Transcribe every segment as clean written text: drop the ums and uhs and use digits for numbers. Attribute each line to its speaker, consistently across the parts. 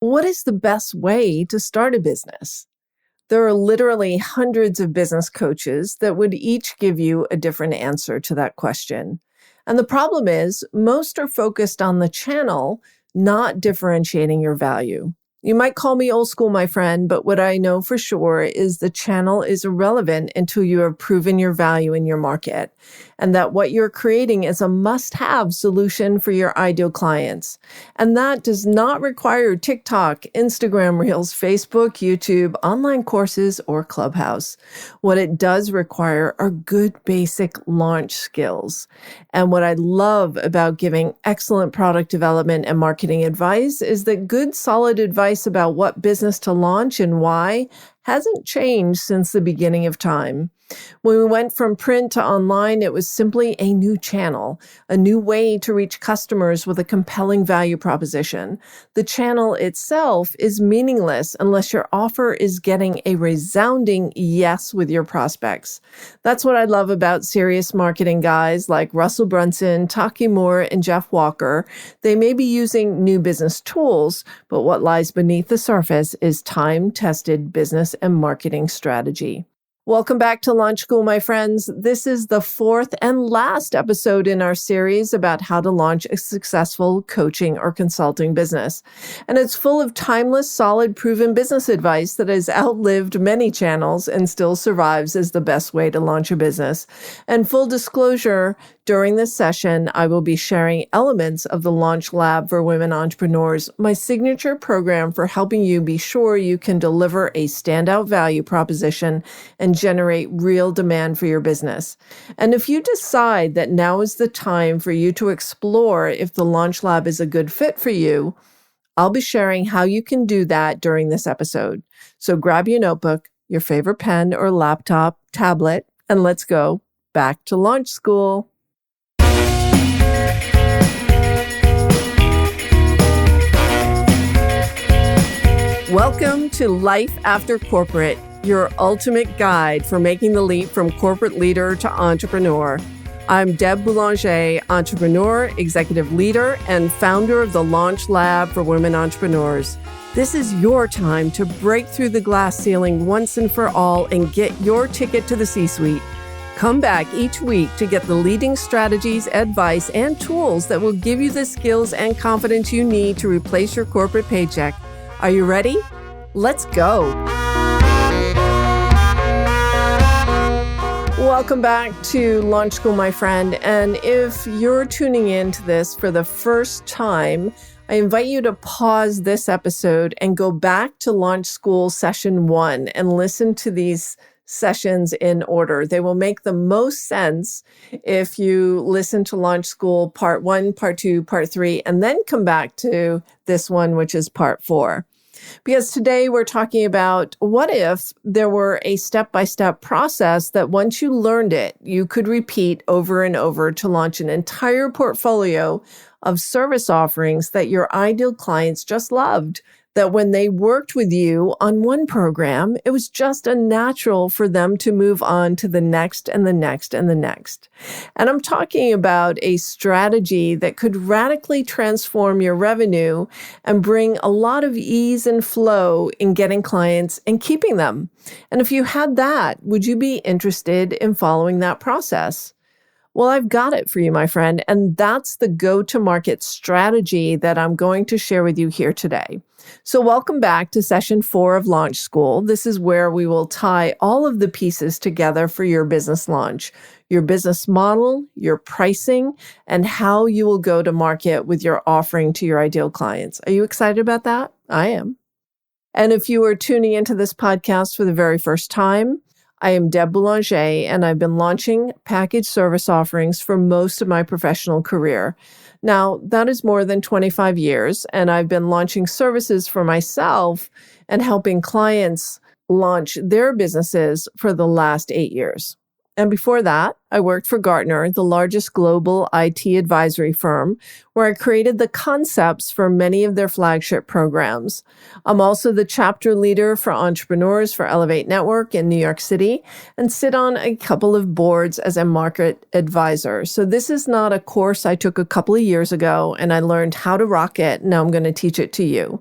Speaker 1: What is the best way to start a business? There are literally hundreds of business coaches that would each give you a different answer to that question. And the problem is, most are focused on the channel, not differentiating your value. You might call me old school, my friend, but what I know for sure is the channel is irrelevant until you have proven your value in your market, and that what you're creating is a must-have solution for your ideal clients. And that does not require TikTok, Instagram Reels, Facebook, YouTube, online courses, or Clubhouse. What it does require are good basic launch skills. And what I love about giving excellent product development and marketing advice is that good, solid advice about what business to launch and why hasn't changed since the beginning of time. When we went from print to online, it was simply a new channel, a new way to reach customers with a compelling value proposition. The channel itself is meaningless unless your offer is getting a resounding yes with your prospects. That's what I love about serious marketing guys like Russell Brunson, Taki Moore, and Jeff Walker. They may be using new business tools, but what lies beneath the surface is time-tested business and marketing strategy. Welcome back to Launch School, my friends. This is the fourth and last episode in our series about how to launch a successful coaching or consulting business. And it's full of timeless, solid, proven business advice that has outlived many channels and still survives as the best way to launch a business. And full disclosure, during this session, I will be sharing elements of the Launch Lab for Women Entrepreneurs, my signature program for helping you be sure you can deliver a standout value proposition and generate real demand for your business. And if you decide that now is the time for you to explore if the Launch Lab is a good fit for you, I'll be sharing how you can do that during this episode. So grab your notebook, your favorite pen or laptop, tablet, and let's go back to Launch School. Welcome to Life After Corporate, your ultimate guide for making the leap from corporate leader to entrepreneur. I'm Deb Boulanger, entrepreneur, executive leader, and founder of the Launch Lab for Women Entrepreneurs. This is your time to break through the glass ceiling once and for all and get your ticket to the C-suite. Come back each week to get the leading strategies, advice, and tools that will give you the skills and confidence you need to replace your corporate paycheck. Are you ready? Let's go. Welcome back to Launch School, my friend. And if you're tuning in to this for the first time, I invite you to pause this episode and go back to Launch School Session 1 and listen to these sessions in order. They will make the most sense if you listen to Launch School Part 1, Part 2, Part 3, and then come back to this one, which is Part 4. Because today we're talking about what if there were a step-by-step process that once you learned it, you could repeat over and over to launch an entire portfolio of service offerings that your ideal clients just loved. That when they worked with you on one program, it was just a natural for them to move on to the next and the next and the next. And I'm talking about a strategy that could radically transform your revenue and bring a lot of ease and flow in getting clients and keeping them. And if you had that, would you be interested in following that process? Well, I've got it for you, my friend, and that's the go-to-market strategy that I'm going to share with you here today. So welcome back to Session 4 of Launch School. This is where we will tie all of the pieces together for your business launch, your business model, your pricing, and how you will go to market with your offering to your ideal clients. Are you excited about that? I am. And if you are tuning into this podcast for the very first time, I am Deb Boulanger, and I've been launching package service offerings for most of my professional career. Now, that is more than 25 years, and I've been launching services for myself and helping clients launch their businesses for the last 8 years. And before that, I worked for Gartner, the largest global IT advisory firm, where I created the concepts for many of their flagship programs. I'm also the chapter leader for entrepreneurs for Elevate Network in New York City and sit on a couple of boards as a market advisor. So this is not a course I took a couple of years ago and I learned how to rock it. Now I'm going to teach it to you.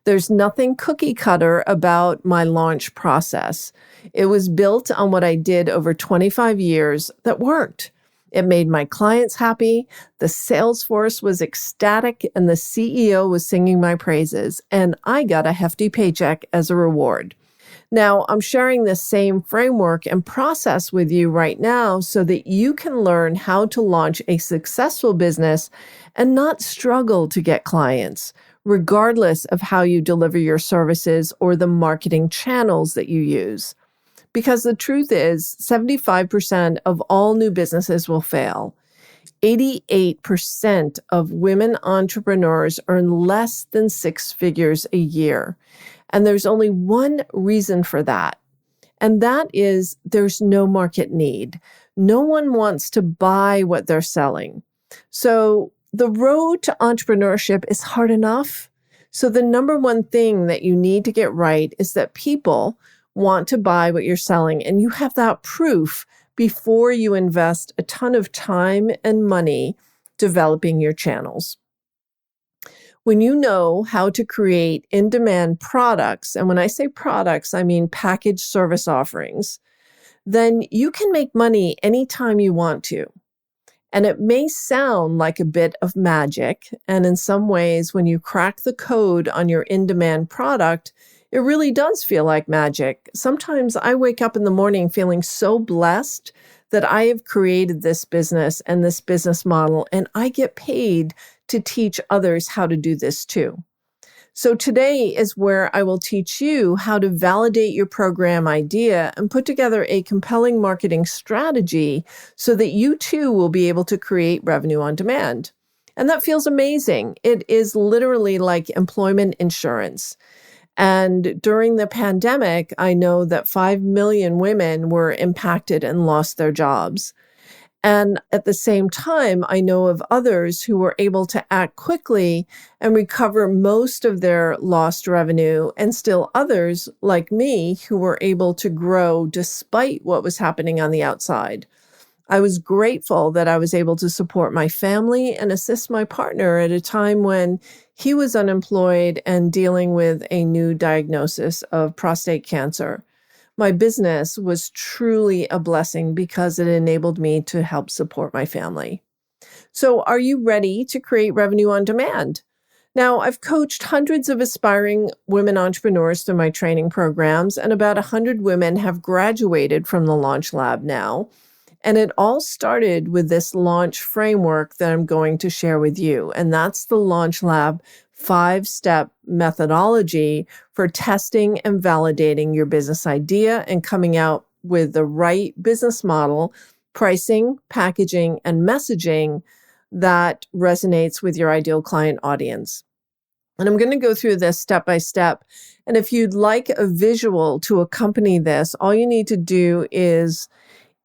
Speaker 1: There's nothing cookie cutter about my launch process. It was built on what I did over 25 years that worked. It made my clients happy, the sales force was ecstatic, and the CEO was singing my praises, and I got a hefty paycheck as a reward. Now, I'm sharing this same framework and process with you right now so that you can learn how to launch a successful business and not struggle to get clients, regardless of how you deliver your services or the marketing channels that you use. Because the truth is, 75% of all new businesses will fail. 88% of women entrepreneurs earn less than 6 figures a year. And there's only one reason for that. And that is there's no market need. No one wants to buy what they're selling. So the road to entrepreneurship is hard enough. So the number one thing that you need to get right is that people want to buy what you're selling. And you have that proof before you invest a ton of time and money developing your channels. When you know how to create in-demand products, and when I say products, I mean packaged service offerings, then you can make money anytime you want to. And it may sound like a bit of magic, and in some ways, when you crack the code on your in-demand product, it really does feel like magic. Sometimes I wake up in the morning feeling so blessed that I have created this business and this business model, and I get paid to teach others how to do this too. So today is where I will teach you how to validate your program idea and put together a compelling marketing strategy so that you too will be able to create revenue on demand. And that feels amazing. It is literally like employment insurance. And during the pandemic, I know that 5 million women were impacted and lost their jobs. And at the same time, I know of others who were able to act quickly and recover most of their lost revenue, and still others, like me, who were able to grow despite what was happening on the outside. I was grateful that I was able to support my family and assist my partner at a time when he was unemployed and dealing with a new diagnosis of prostate cancer. My business was truly a blessing because it enabled me to help support my family. So, are you ready to create revenue on demand? Now, I've coached hundreds of aspiring women entrepreneurs through my training programs, and about 100 women have graduated from the Launch Lab now. And it all started with this launch framework that I'm going to share with you. And that's the Launch Lab 5-step methodology for testing and validating your business idea and coming out with the right business model, pricing, packaging, and messaging that resonates with your ideal client audience. And I'm going to go through this step by step. And if you'd like a visual to accompany this, all you need to do is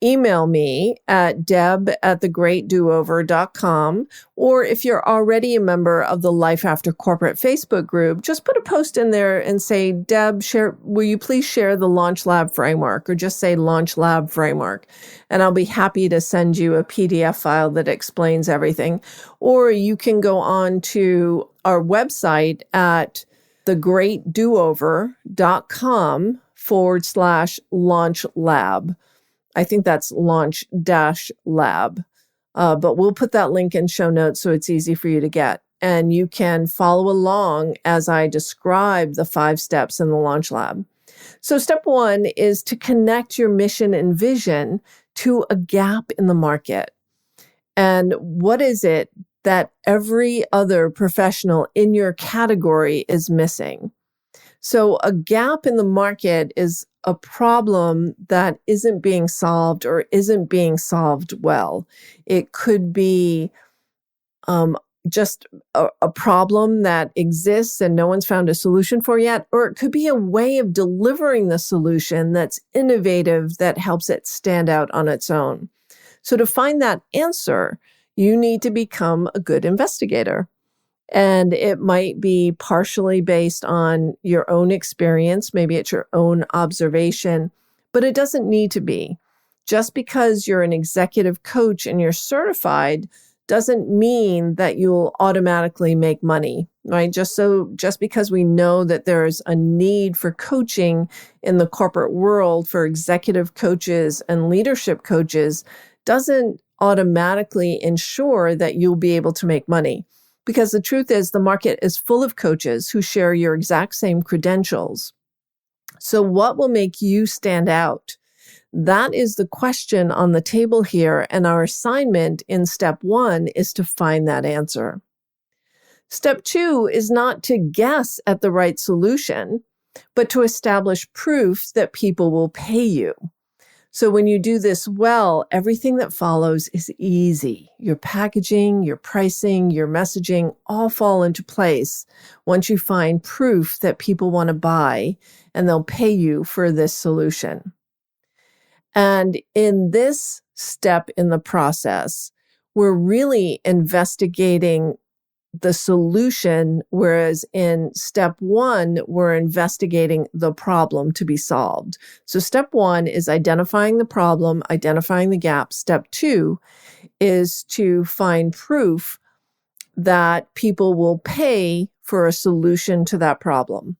Speaker 1: email me at deb@thegreatdoover.com. Or if you're already a member of the Life After Corporate Facebook group, just put a post in there and say, Deb, will you please share the Launch Lab framework, or just say Launch Lab framework. And I'll be happy to send you a PDF file that explains everything. Or you can go on to our website at thegreatdoover.com/launch lab. I think that's launch-lab. But we'll put that link in show notes so it's easy for you to get. And you can follow along as I describe the 5 steps in the Launch Lab. So step 1 is to connect your mission and vision to a gap in the market. And what is it that every other professional in your category is missing? So a gap in the market is a problem that isn't being solved or isn't being solved well. It could be just a problem that exists and no one's found a solution for yet, or it could be a way of delivering the solution that's innovative that helps it stand out on its own. So to find that answer, you need to become a good investigator. And it might be partially based on your own experience. Maybe it's your own observation, but it doesn't need to be. Just because you're an executive coach and you're certified doesn't mean that you'll automatically make money. right? Just because we know that there's a need for coaching in the corporate world for executive coaches and leadership coaches doesn't automatically ensure that you'll be able to make money. Because the truth is, the market is full of coaches who share your exact same credentials. So what will make you stand out? That is the question on the table here, and our assignment in step 1 is to find that answer. Step 2 is not to guess at the right solution, but to establish proof that people will pay you. So when you do this well, everything that follows is easy. Your packaging, your pricing, your messaging all fall into place once you find proof that people want to buy and they'll pay you for this solution. And in this step in the process, we're really investigating the solution, whereas in step 1, we're investigating the problem to be solved. So step 1 is identifying the problem, identifying the gap. Step 2 is to find proof that people will pay for a solution to that problem.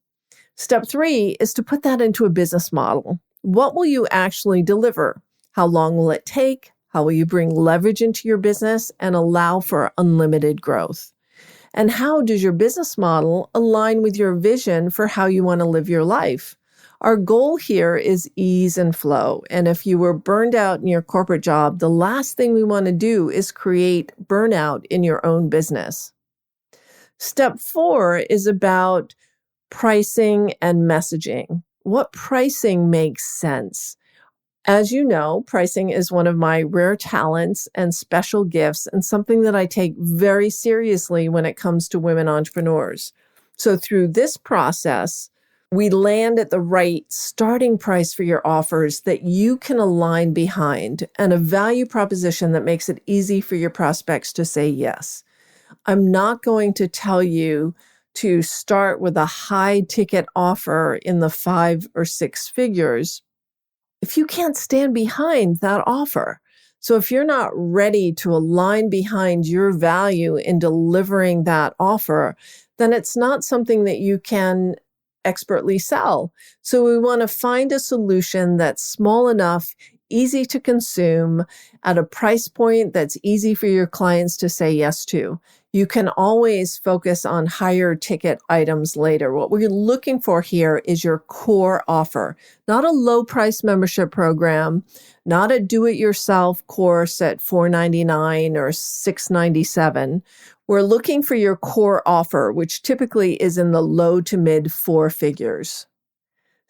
Speaker 1: Step 3 is to put that into a business model. What will you actually deliver? How long will it take? How will you bring leverage into your business and allow for unlimited growth? And how does your business model align with your vision for how you want to live your life? Our goal here is ease and flow. And if you were burned out in your corporate job, the last thing we want to do is create burnout in your own business. Step 4 is about pricing and messaging. What pricing makes sense? As you know, pricing is one of my rare talents and special gifts, and something that I take very seriously when it comes to women entrepreneurs. So through this process, we land at the right starting price for your offers that you can align behind, and a value proposition that makes it easy for your prospects to say yes. I'm not going to tell you to start with a high ticket offer in the 5 or 6 figures if you can't stand behind that offer. So if you're not ready to align behind your value in delivering that offer, then it's not something that you can expertly sell. So we want to find a solution that's small enough, easy to consume, at a price point that's easy for your clients to say yes to. You can always focus on higher ticket items later. What we're looking for here is your core offer, not a low price membership program, not a do-it-yourself course at $4.99 or $6.97. We're looking for your core offer, which typically is in the low to mid 4 figures.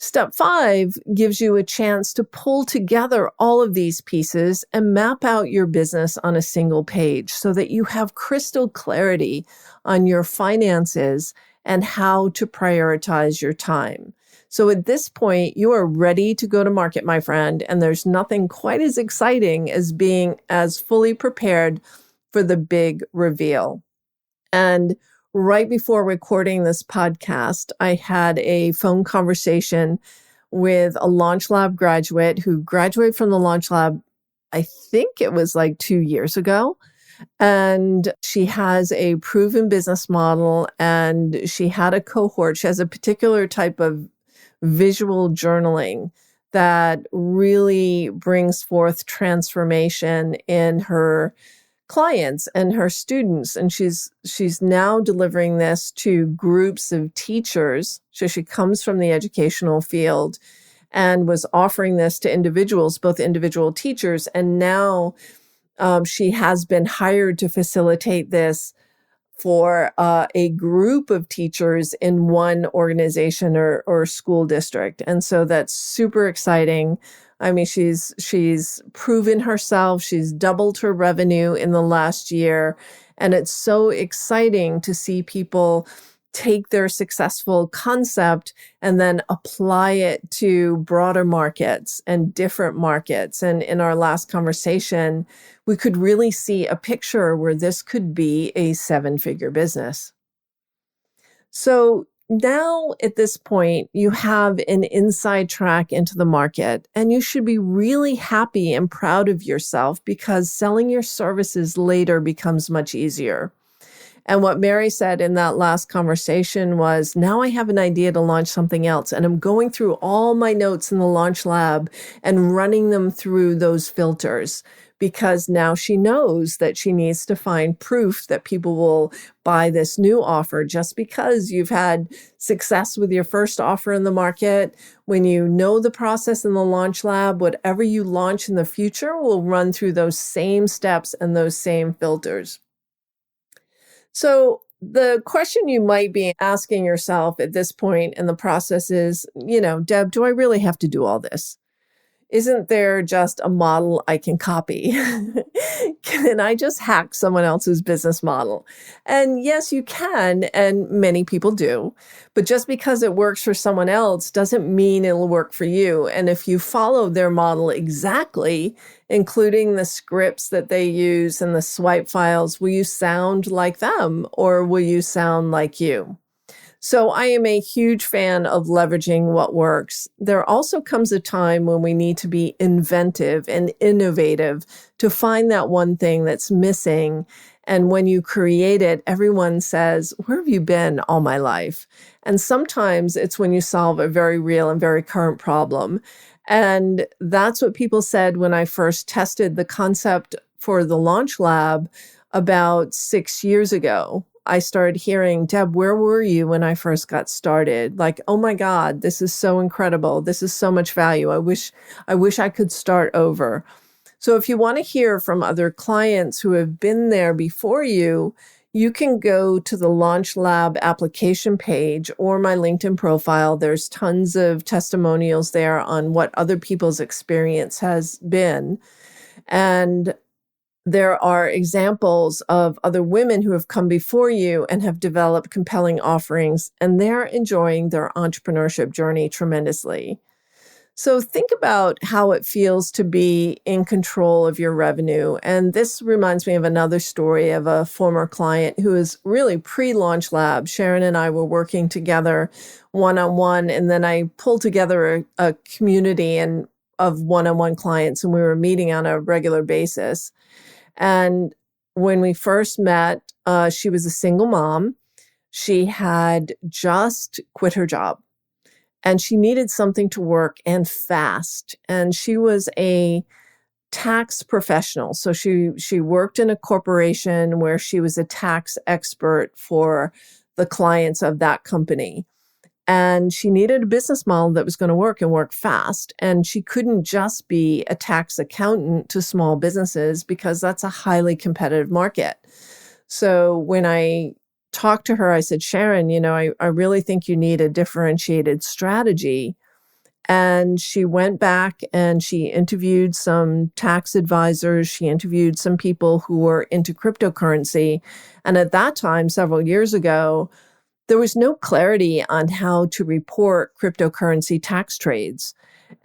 Speaker 1: Step 5 gives you a chance to pull together all of these pieces and map out your business on a single page so that you have crystal clarity on your finances and how to prioritize your time. So at this point, you are ready to go to market, my friend, and there's nothing quite as exciting as being as fully prepared for the big reveal. And right before recording this podcast, I had a phone conversation with a Launch Lab graduate who graduated from the Launch Lab, I think it was like 2 years ago. And she has a proven business model, and she had a cohort. She has a particular type of visual journaling that really brings forth transformation in her clients and her students. And she's now delivering this to groups of teachers. So she comes from the educational field and was offering this to individuals, both individual teachers. And now she has been hired to facilitate this for a group of teachers in one organization or school district. And so that's super exciting. I mean, she's proven herself. She's doubled her revenue in the last year. And it's so exciting to see people take their successful concept and then apply it to broader markets and different markets. And in our last conversation, we could really see a picture where this could be a 7-figure business. So now at this point, you have an inside track into the market, and you should be really happy and proud of yourself because selling your services later becomes much easier. And what Mary said in that last conversation was, now I have an idea to launch something else. And I'm going through all my notes in the launch lab and running them through those filters, because now she knows that she needs to find proof that people will buy this new offer. Just because you've had success with your first offer in the market, when you know the process in the launch lab, whatever you launch in the future will run through those same steps and those same filters. So the question you might be asking yourself at this point in the process is, Deb, do I really have to do all this? Isn't there just a model I can copy? Can I just hack someone else's business model? And yes, you can, and many people do. But just because it works for someone else doesn't mean it'll work for you. And if you follow their model exactly, including the scripts that they use and the swipe files, will you sound like them or will you sound like you? So I am a huge fan of leveraging what works. There also comes a time when we need to be inventive and innovative to find that one thing that's missing. And when you create it, everyone says, where have you been all my life? And sometimes it's when you solve a very real and very current problem. And that's what people said when I first tested the concept for the Launch Lab about 6 years ago. I started hearing, Deb, where were you when I first got started? Like, oh my God, this is so incredible. This is so much value. I wish I could start over. So if you want to hear from other clients who have been there before you, you can go to the Launch Lab application page or my LinkedIn profile. There's tons of testimonials there on what other people's experience has been. And there are examples of other women who have come before you and have developed compelling offerings, and they're enjoying their entrepreneurship journey tremendously. So think about how it feels to be in control of your revenue. And this reminds me of another story of a former client who is really pre-Launch Lab. Sharon and I were working together one-on-one, and then I pulled together a community of one-on-one clients, and we were meeting on a regular basis. And when we first met, she was a single mom. She had just quit her job and she needed something to work and fast. And she was a tax professional. So she worked in a corporation where she was a tax expert for the clients of that company. And she needed a business model that was going to work and work fast. And she couldn't just be a tax accountant to small businesses because that's a highly competitive market. So when I talked to her, I said, Sharon, I really think you need a differentiated strategy. And she went back and she interviewed some tax advisors. She interviewed some people who were into cryptocurrency. And at that time, several years ago, there was no clarity on how to report cryptocurrency tax trades.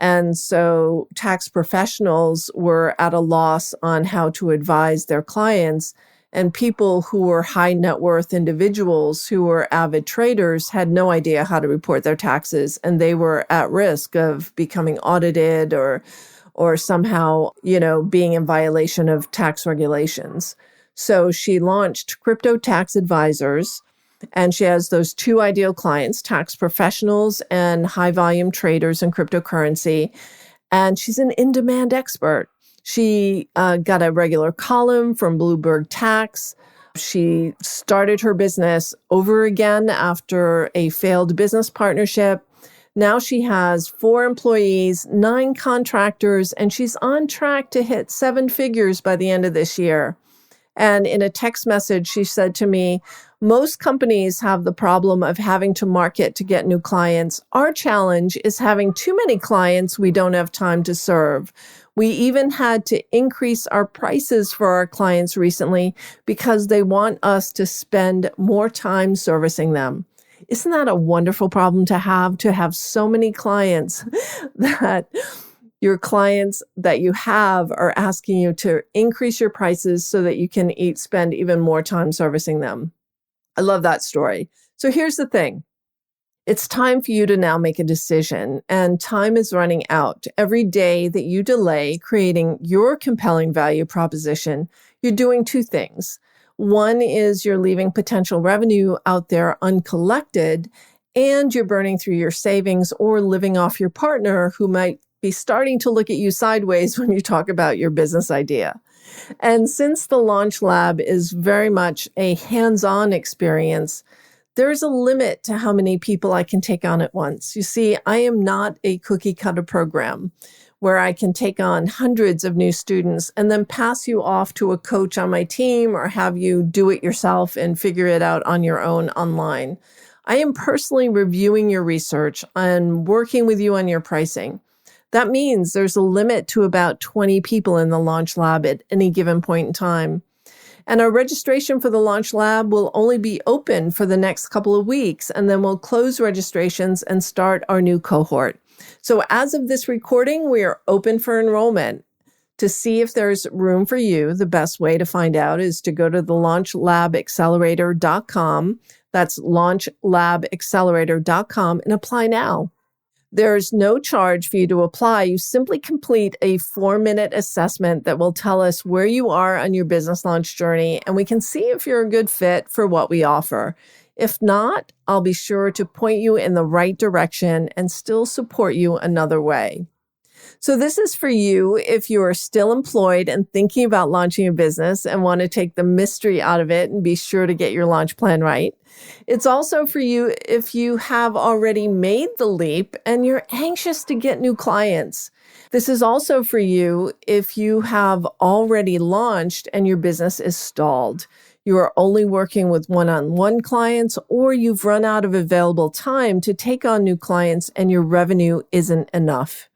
Speaker 1: And so tax professionals were at a loss on how to advise their clients. And people who were high net worth individuals who were avid traders had no idea how to report their taxes. And they were at risk of becoming audited or somehow, being in violation of tax regulations. So she launched Crypto Tax Advisors. And she has those two ideal clients, tax professionals and high volume traders in cryptocurrency. And she's an in-demand expert. She got a regular column from Bloomberg Tax. She started her business over again after a failed business partnership. Now she has 4 employees, 9 contractors, and she's on track to hit 7 figures by the end of this year. And in a text message, she said to me, most companies have the problem of having to market to get new clients. Our challenge is having too many clients we don't have time to serve. We even had to increase our prices for our clients recently because they want us to spend more time servicing them. Isn't that a wonderful problem to have so many clients that your clients that you have are asking you to increase your prices so that you can spend even more time servicing them? I love that story. So here's the thing. It's time for you to now make a decision, and time is running out. Every day that you delay creating your compelling value proposition, you're doing 2 things. One is you're leaving potential revenue out there uncollected, and you're burning through your savings or living off your partner who might be starting to look at you sideways when you talk about your business idea. And since the Launch Lab is very much a hands-on experience, there's a limit to how many people I can take on at once. You see, I am not a cookie cutter program where I can take on hundreds of new students and then pass you off to a coach on my team or have you do it yourself and figure it out on your own online. I am personally reviewing your research and working with you on your pricing. That means there's a limit to about 20 people in the Launch Lab at any given point in time. And our registration for the Launch Lab will only be open for the next couple of weeks, and then we'll close registrations and start our new cohort. So as of this recording, we are open for enrollment. To see if there's room for you, the best way to find out is to go to the launchlabaccelerator.com. That's launchlabaccelerator.com and apply now. There's no charge for you to apply. You simply complete a 4-minute assessment that will tell us where you are on your business launch journey, and we can see if you're a good fit for what we offer. If not, I'll be sure to point you in the right direction and still support you another way. So this is for you if you are still employed and thinking about launching a business and want to take the mystery out of it and be sure to get your launch plan right. It's also for you if you have already made the leap and you're anxious to get new clients. This is also for you if you have already launched and your business is stalled. You are only working with one-on-one clients, or you've run out of available time to take on new clients and your revenue isn't enough.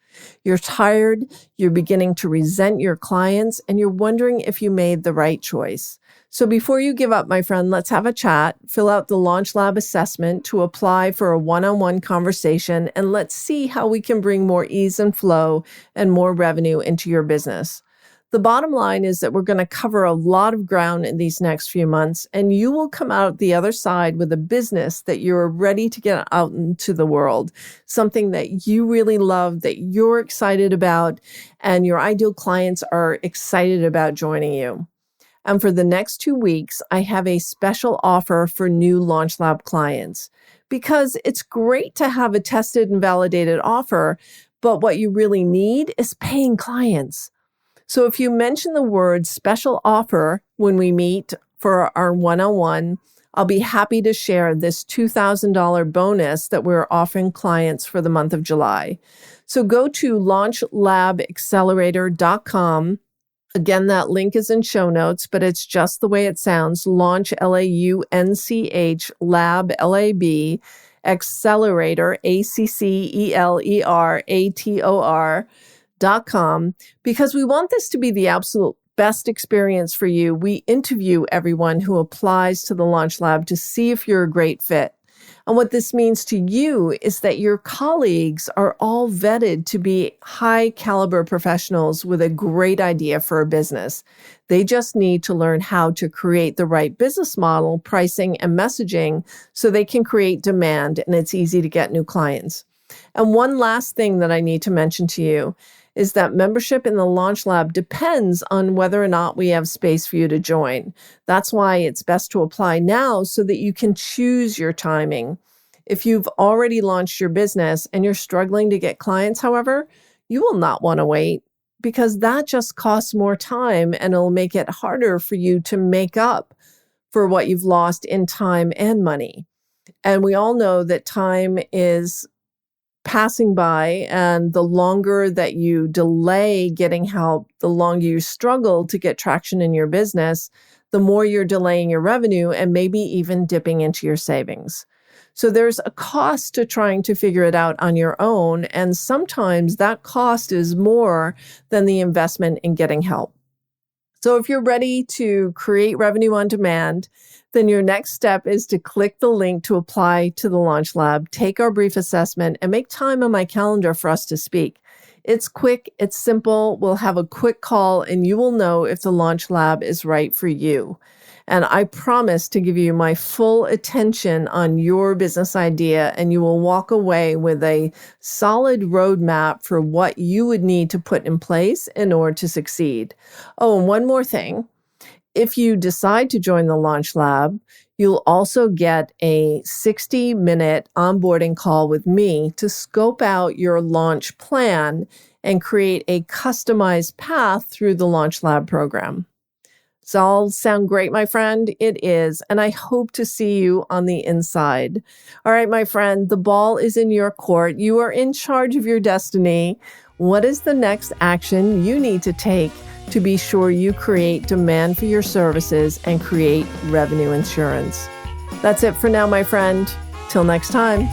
Speaker 1: You're tired, you're beginning to resent your clients, and you're wondering if you made the right choice. So before you give up, my friend, let's have a chat, fill out the Launch Lab assessment to apply for a one-on-one conversation, and let's see how we can bring more ease and flow and more revenue into your business. The bottom line is that we're going to cover a lot of ground in these next few months, and you will come out the other side with a business that you're ready to get out into the world, something that you really love, that you're excited about, and your ideal clients are excited about joining you. And for the next 2 weeks, I have a special offer for new Launch Lab clients, because it's great to have a tested and validated offer, but what you really need is paying clients. So if you mention the word special offer when we meet for our one-on-one, I'll be happy to share this $2,000 bonus that we're offering clients for the month of July. So go to launchlabaccelerator.com. Again, that link is in show notes, but it's just the way it sounds. Launch, Launch, lab, Lab, accelerator, ACCELERATOR.com, because we want this to be the absolute best experience for you. We interview everyone who applies to the Launch Lab to see if you're a great fit. And what this means to you is that your colleagues are all vetted to be high caliber professionals with a great idea for a business. They just need to learn how to create the right business model, pricing, and messaging so they can create demand, and it's easy to get new clients. And one last thing that I need to mention to you is that membership in the Launch Lab depends on whether or not we have space for you to join. That's why it's best to apply now so that you can choose your timing. If you've already launched your business and you're struggling to get clients, however, you will not want to wait, because that just costs more time and it'll make it harder for you to make up for what you've lost in time and money. And we all know that time is passing by, and the longer that you delay getting help, the longer you struggle to get traction in your business, the more you're delaying your revenue and maybe even dipping into your savings. So there's a cost to trying to figure it out on your own, and sometimes that cost is more than the investment in getting help. So if you're ready to create revenue on demand, then your next step is to click the link to apply to the Launch Lab, take our brief assessment, and make time on my calendar for us to speak. It's quick, it's simple. We'll have a quick call and you will know if the Launch Lab is right for you. And I promise to give you my full attention on your business idea, and you will walk away with a solid roadmap for what you would need to put in place in order to succeed. Oh, and one more thing. if you decide to join the Launch Lab, you'll also get a 60-minute onboarding call with me to scope out your launch plan and create a customized path through the Launch Lab program. Does all sound great, my friend? It is, and I hope to see you on the inside. All right, my friend, the ball is in your court. You are in charge of your destiny. What is the next action you need to take to be sure you create demand for your services and create revenue insurance? That's it for now, my friend. Till next time.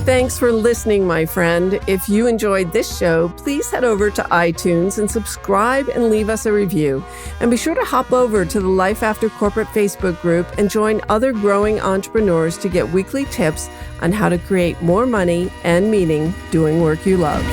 Speaker 1: Thanks for listening, my friend. If you enjoyed this show, please head over to iTunes and subscribe and leave us a review. And be sure to hop over to the Life After Corporate Facebook group and join other growing entrepreneurs to get weekly tips on how to create more money and meaning doing work you love.